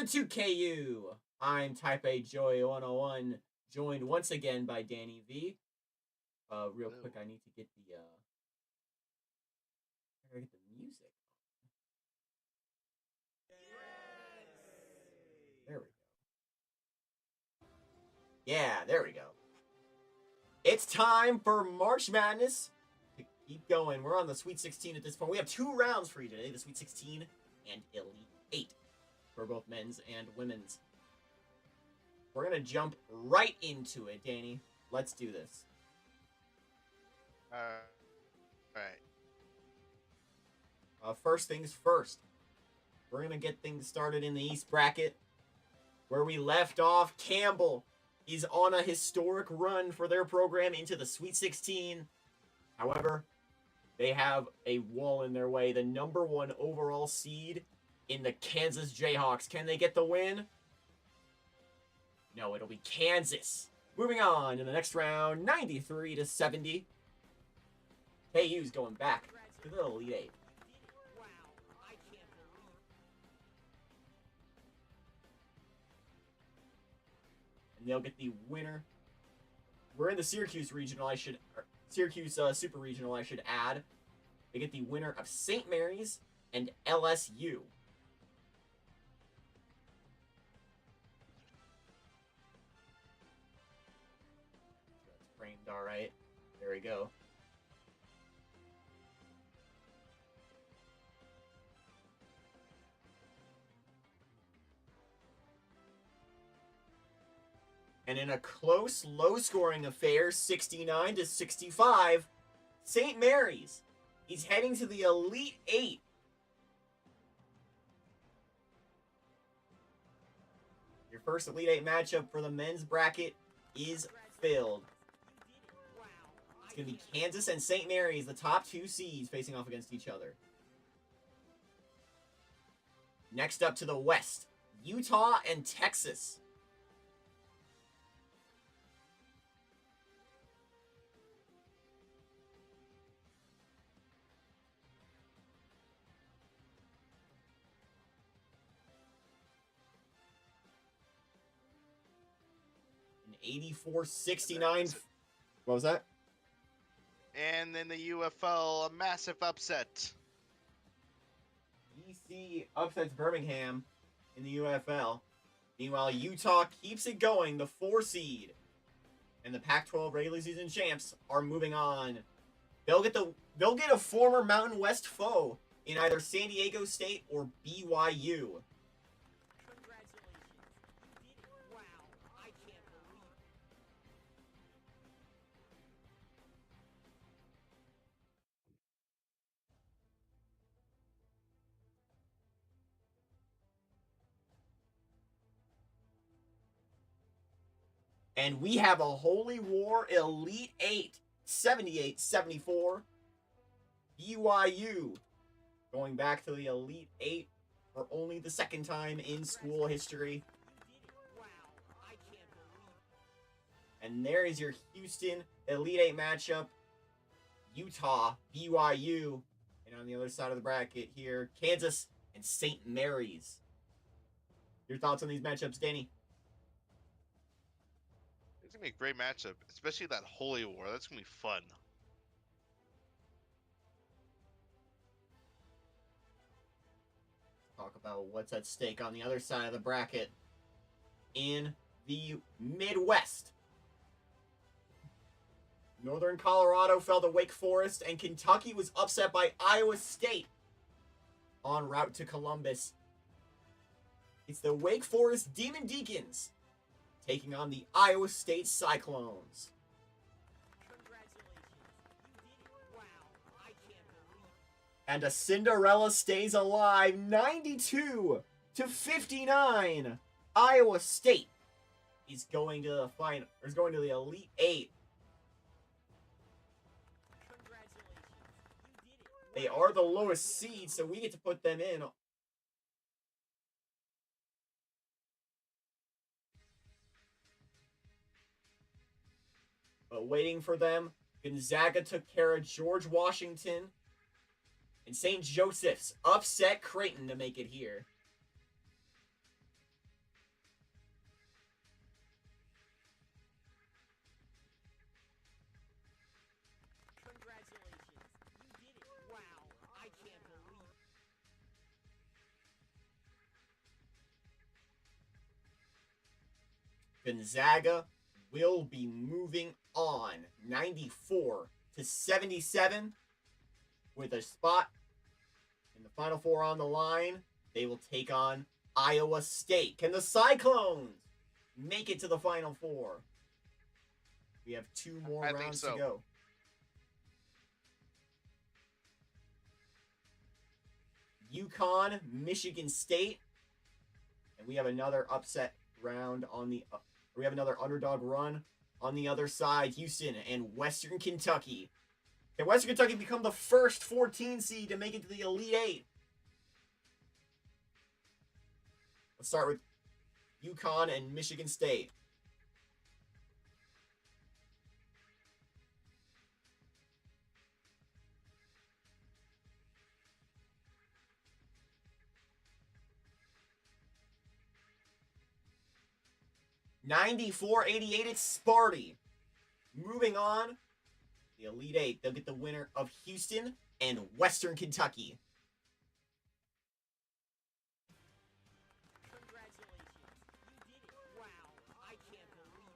Welcome to KU. I'm Type A Joy 101, joined once again by Danny V. Real quick, I need to get the music. There we go. Yeah, there we go. It's time for March Madness. To keep going, we're on the Sweet 16 at this point. We have 2 rounds for you today: the Sweet 16 and Elite 8 for both men's and women's. We're gonna jump right into it, Danny. Let's do this. Alright. First things first. We're going to get things started in the East bracket. Where we left off, Campbell is on a historic run for their program into the Sweet 16. However, they have a wall in their way. The number 1 overall seed in the Kansas Jayhawks. Can they get the win? No, it'll be Kansas. Moving on in the next round, 93-70. KU's going back to the Elite 8. And they'll get the winner. We're in the Syracuse regional. Syracuse Super Regional, I should add. They get the winner of St. Mary's and LSU. That's framed all right. There we go. And in a close, low-scoring affair, 69-65, St. Mary's is heading to the Elite 8. Your first Elite 8 matchup for the men's bracket is filled. It's going to be Kansas and St. Mary's, the top 2 seeds, facing off against each other. Next up to the west, Utah and Texas. An 84-69. What was that? And then the UFL, a massive upset. BC upsets Birmingham in the UFL. Meanwhile, Utah keeps it going, the 4 seed. And the Pac-12 regular season champs are moving on. They'll get a former Mountain West foe in either San Diego State or BYU. And we have a Holy War Elite 8, 78-74. BYU going back to the Elite 8 for only the 2nd time in school history. And there is your Houston Elite 8 matchup. Utah, BYU. And on the other side of the bracket here, Kansas and St. Mary's. Your thoughts on these matchups, Danny? It's going to be a great matchup, especially that Holy War. That's going to be fun. Talk about what's at stake on the other side of the bracket. In the Midwest, Northern Colorado fell to Wake Forest, and Kentucky was upset by Iowa State en route to Columbus. It's the Wake Forest Demon Deacons taking on the Iowa State Cyclones. And a Cinderella stays alive, 92-59. Iowa State is going to the final, or is going to the Elite 8. They are the lowest seed, so we get to put them in. But waiting for them, Gonzaga took care of George Washington. And St. Joseph's upset Creighton to make it here. Gonzaga will be moving on 94-77 with a spot in the Final Four on the line. They will take on Iowa State. Can the Cyclones make it to the Final Four? We have 2 more rounds to go. UConn, Michigan State. And we have another upset round on the... we have another underdog run on the other side. Houston and Western Kentucky. Can Western Kentucky become the first 14 seed to make it to the Elite Eight? Let's start with UConn and Michigan State. (94-88) it's Sparty. Moving on, the Elite Eight. They'll get the winner of Houston and Western Kentucky. Congratulations. You did it. Wow. I can't believe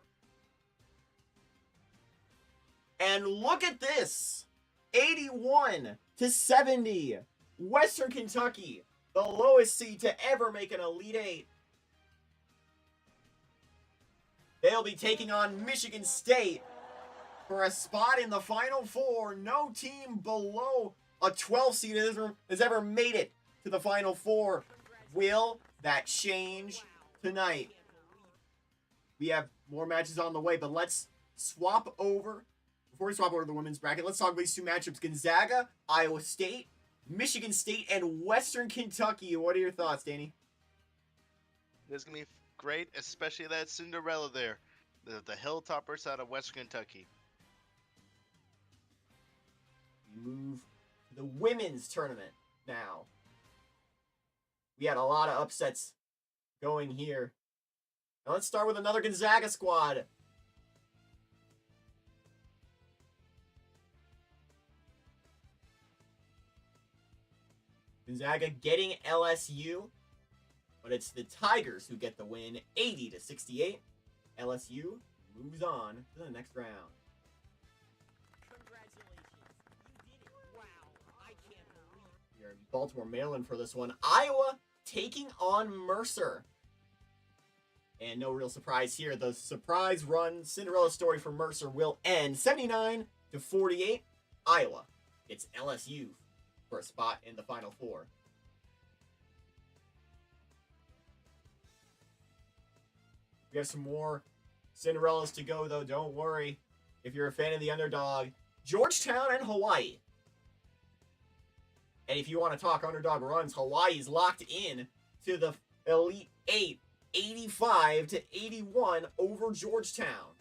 it. And look at this. 81-70. Western Kentucky, the lowest seed to ever make an Elite Eight. They'll be taking on Michigan State for a spot in the Final Four. No team below a 12 seed has ever made it to the Final Four. Will that change tonight? We have more matches on the way, but let's swap over. Before we swap over to the women's bracket, let's talk about these 2 matchups. Gonzaga, Iowa State, Michigan State, and Western Kentucky. What are your thoughts, Danny? This is going to be great, especially that Cinderella there. The Hilltoppers out of Western Kentucky. We move to the women's tournament now. We had a lot of upsets going here. Now let's start with another Gonzaga squad. Gonzaga getting LSU. But it's the Tigers who get the win, 80-68. LSU moves on to the next round. Congratulations. You did it. Wow. I can't believe it. We are in Baltimore, Maryland for this one. Iowa taking on Mercer. And no real surprise here. The surprise run, Cinderella story for Mercer will end 79-48. Iowa gets LSU for a spot in the Final Four. We have some more Cinderellas to go, though. Don't worry if you're a fan of the underdog. Georgetown and Hawaii. And if you want to talk underdog runs, Hawaii's locked in to the Elite Eight, 85-81 over Georgetown.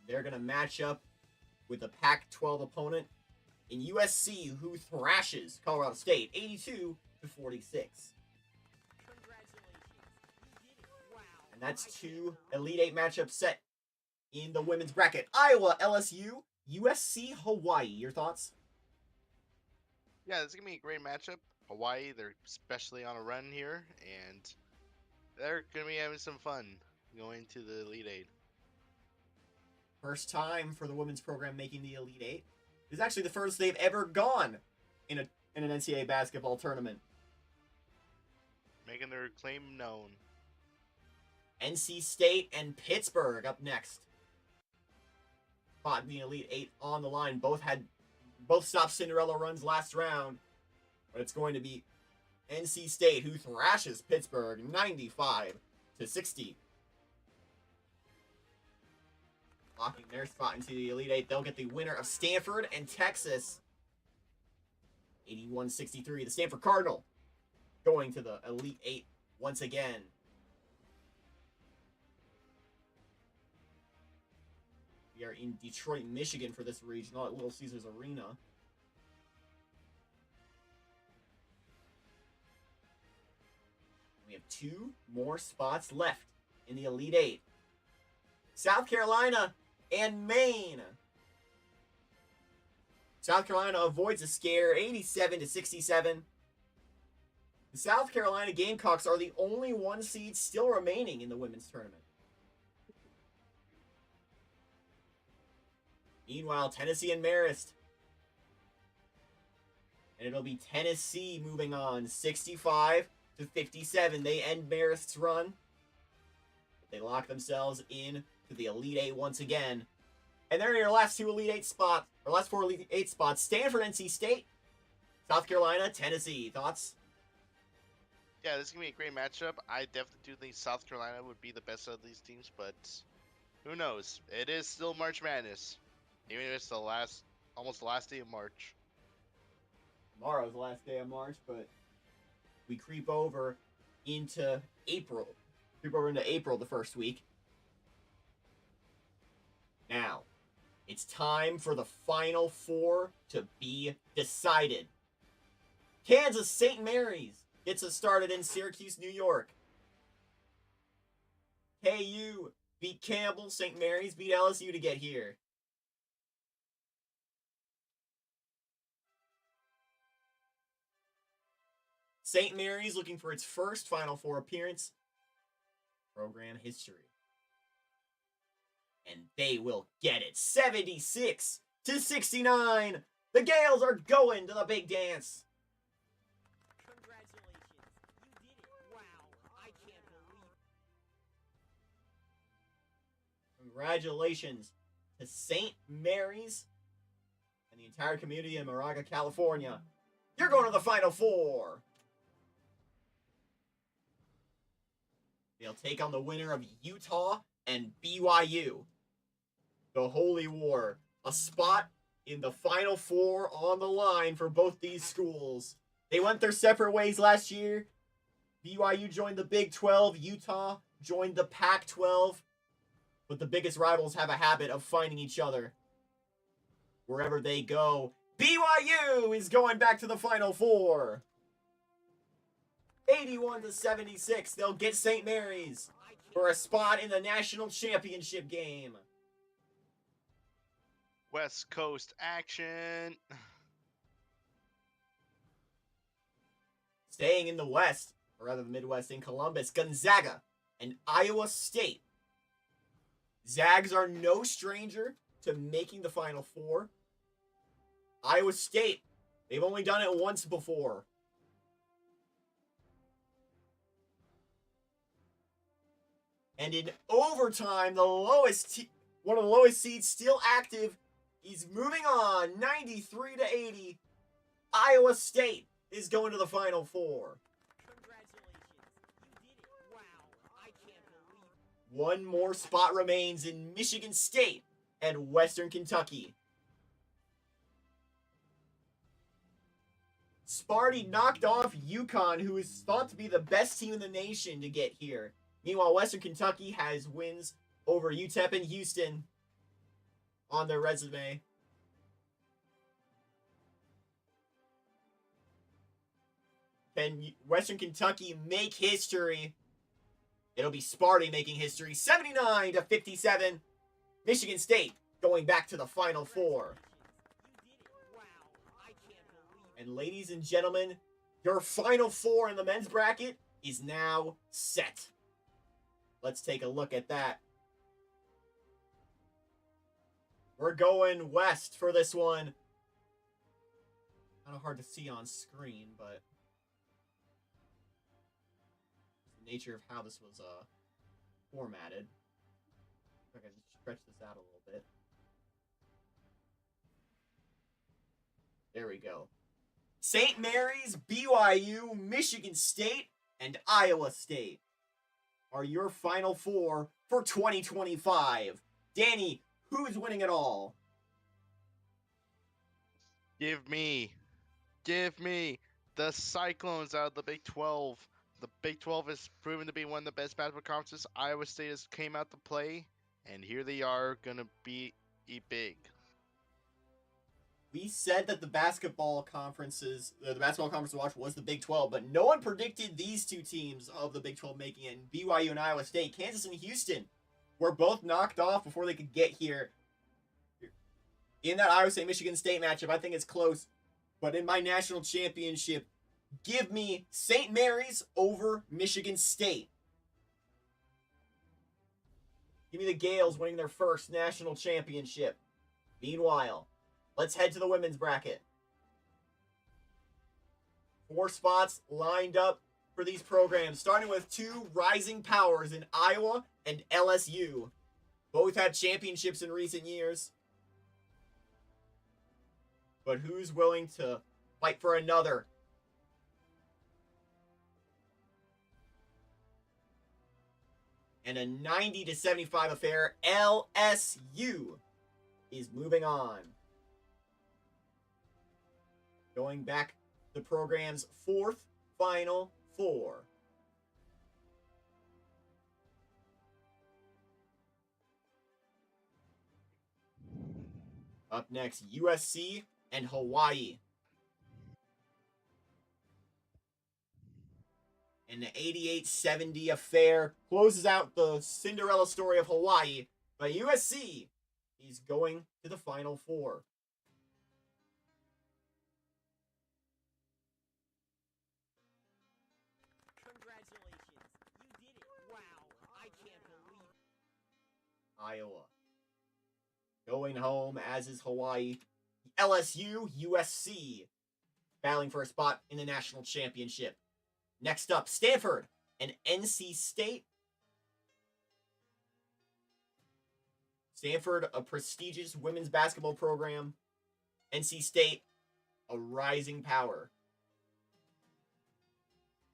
They're going to match up with a Pac-12 opponent in USC, who thrashes Colorado State 82-46. And that's 2 Elite Eight matchups set in the women's bracket. Iowa, LSU, USC, Hawaii. Your thoughts? Yeah, this is going to be a great matchup. Hawaii, they're especially on a run here, and they're going to be having some fun going to the Elite Eight. First time for the women's program making the Elite Eight. It's actually the first they've ever gone in an NCAA basketball tournament. Making their claim known. NC State and Pittsburgh up next. Fought in the Elite Eight on the line. Both stopped Cinderella runs last round. But it's going to be NC State who thrashes Pittsburgh 95-60. Locking their spot into the Elite Eight. They'll get the winner of Stanford and Texas. 81-63. The Stanford Cardinal going to the Elite Eight once again. We are in Detroit, Michigan for this regional at Little Caesars Arena. We have 2 more spots left in the Elite Eight. South Carolina and Maine. South Carolina avoids a scare, 87-67. The South Carolina Gamecocks are the only one seed still remaining in the women's tournament. Meanwhile, Tennessee and Marist. And it'll be Tennessee moving on, 65-57. They end Marist's run. They lock themselves in to the Elite Eight once again. And they're in your last two Elite Eight spots, or last four Elite Eight spots. Stanford, NC State, South Carolina, Tennessee. Thoughts? Yeah, this is going to be a great matchup. I definitely do think South Carolina would be the best of these teams, but who knows? It is still March Madness. Even if it's almost the last day of March. Tomorrow's the last day of March, but we creep over into April. The first week. Now, it's time for the Final Four to be decided. Kansas St. Mary's gets us started in Syracuse, New York. KU beat Campbell. St. Mary's beat LSU to get here. St. Mary's looking for its first Final Four appearance. Program history. And they will get it. 76-69. The Gales are going to the big dance. Congratulations. You did it. Wow. I can't believe. Congratulations to St. Mary's and the entire community in Moraga, California. You're going to the Final Four. They'll take on the winner of Utah and BYU. The Holy War. A spot in the Final Four on the line for both these schools. They went their separate ways last year. BYU joined the Big 12. Utah joined the Pac-12. But the biggest rivals have a habit of finding each other wherever they go. BYU is going back to the Final Four. 81-76. They'll get St. Mary's for a spot in the national championship game. West Coast action. Staying in the West, or rather the Midwest, in Columbus, Gonzaga and Iowa State. Zags are no stranger to making the Final Four. Iowa State, they've only done it once before. And in overtime, one of the lowest seeds still active, is moving on, 93-80. Iowa State is going to the Final Four. Congratulations. You did it. Wow. I can't believe. One more spot remains in Michigan State and Western Kentucky. Sparty knocked off UConn, who is thought to be the best team in the nation, to get here. Meanwhile, Western Kentucky has wins over UTEP and Houston on their resume. Can Western Kentucky make history? It'll be Sparty making history. 79-57. Michigan State going back to the Final Four. You did it. Wow. I can't believe. And ladies and gentlemen, your Final Four in the men's bracket is now set. Let's take a look at that. We're going west for this one. Kind of hard to see on screen, but the nature of how this was formatted. I can stretch this out a little bit. There we go. St. Mary's, BYU, Michigan State, and Iowa State are your Final Four for 2025. Danny, who's winning it all? Give me the Cyclones out of the Big 12. The Big 12 has proven to be one of the best basketball conferences. Iowa State has came out to play, and here they are gonna be big. We said that the basketball conference to watch was the Big 12, but no one predicted these two teams of the Big 12 making it. And BYU and Iowa State, Kansas and Houston, were both knocked off before they could get here. In that Iowa State-Michigan State matchup, I think it's close. But in my national championship, give me St. Mary's over Michigan State. Give me the Gales winning their first national championship. Meanwhile, let's head to the women's bracket. 4 spots lined up for these programs, starting with 2 rising powers in Iowa and LSU. Both had championships in recent years. But who's willing to fight for another? And a 90-75 affair. LSU is moving on. Going back to the program's 4th Final Four. Up next, USC and Hawaii. And the 88-70 affair closes out the Cinderella story of Hawaii, but USC is going to the Final Four. Congratulations. You did it. Wow. I can't believe Iowa. Going home, as is Hawaii. LSU, USC. Battling for a spot in the national championship. Next up, Stanford and NC State. Stanford, a prestigious women's basketball program. NC State, a rising power.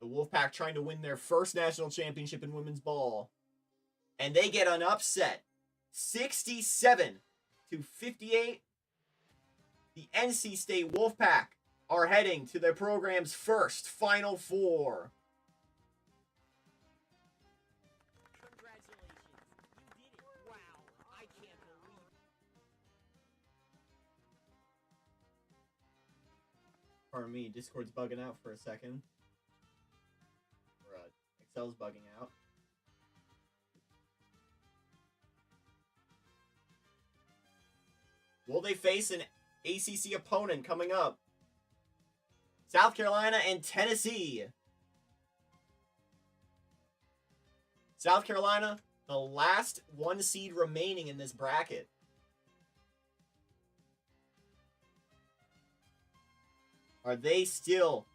The Wolfpack trying to win their first national championship in women's ball. And they get an upset. 67-58. The NC State Wolfpack are heading to their program's first Final Four. Congratulations. You did it. Wow. I can't believe Pardon me, Discord's bugging out for a second. Or, Excel's bugging out. Will they face an ACC opponent coming up? South Carolina and Tennessee. South Carolina, the last 1 seed remaining in this bracket. Are they still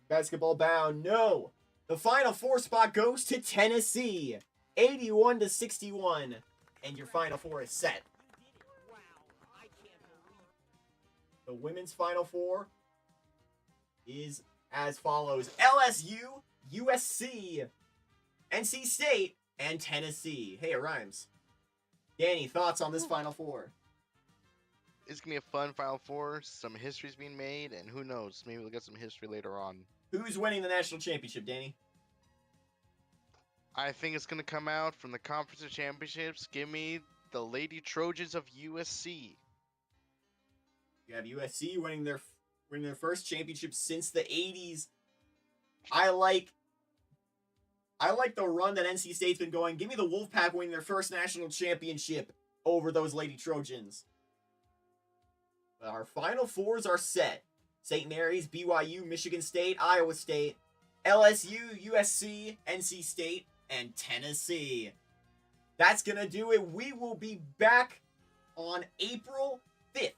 basketball bound? No. The Final Four spot goes to Tennessee. 81-61. And your Final Four is set. you did it. Wow. I can't believe The women's Final Four is as follows: LSU, USC, NC State, and Tennessee. Hey, it rhymes. Danny, thoughts on this Final Four? It's gonna be a fun Final Four. Some history's being made, and who knows? Maybe we'll get some history later on. Who's winning the national championship, Danny? I think it's gonna come out from the Conference of Championships. Give me the Lady Trojans of USC. You have USC winning their first championship since the 80s. I like the run that NC State's been going. Give me the Wolfpack winning their first national championship over those Lady Trojans. Our Final Fours are set. St. Mary's, BYU, Michigan State, Iowa State, LSU, USC, NC State, and Tennessee. That's going to do it. We will be back on April 5th.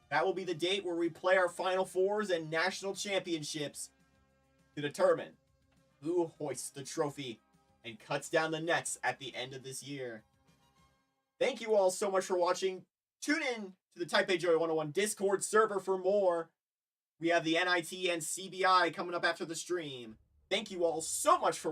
That will be the date where we play our Final Fours and national championships to determine who hoists the trophy and cuts down the nets at the end of this year. Thank you all so much for watching. Tune in to the Type A Joy 101 Discord server for more. We have the NIT and CBI coming up after the stream. Thank you all so much for watching.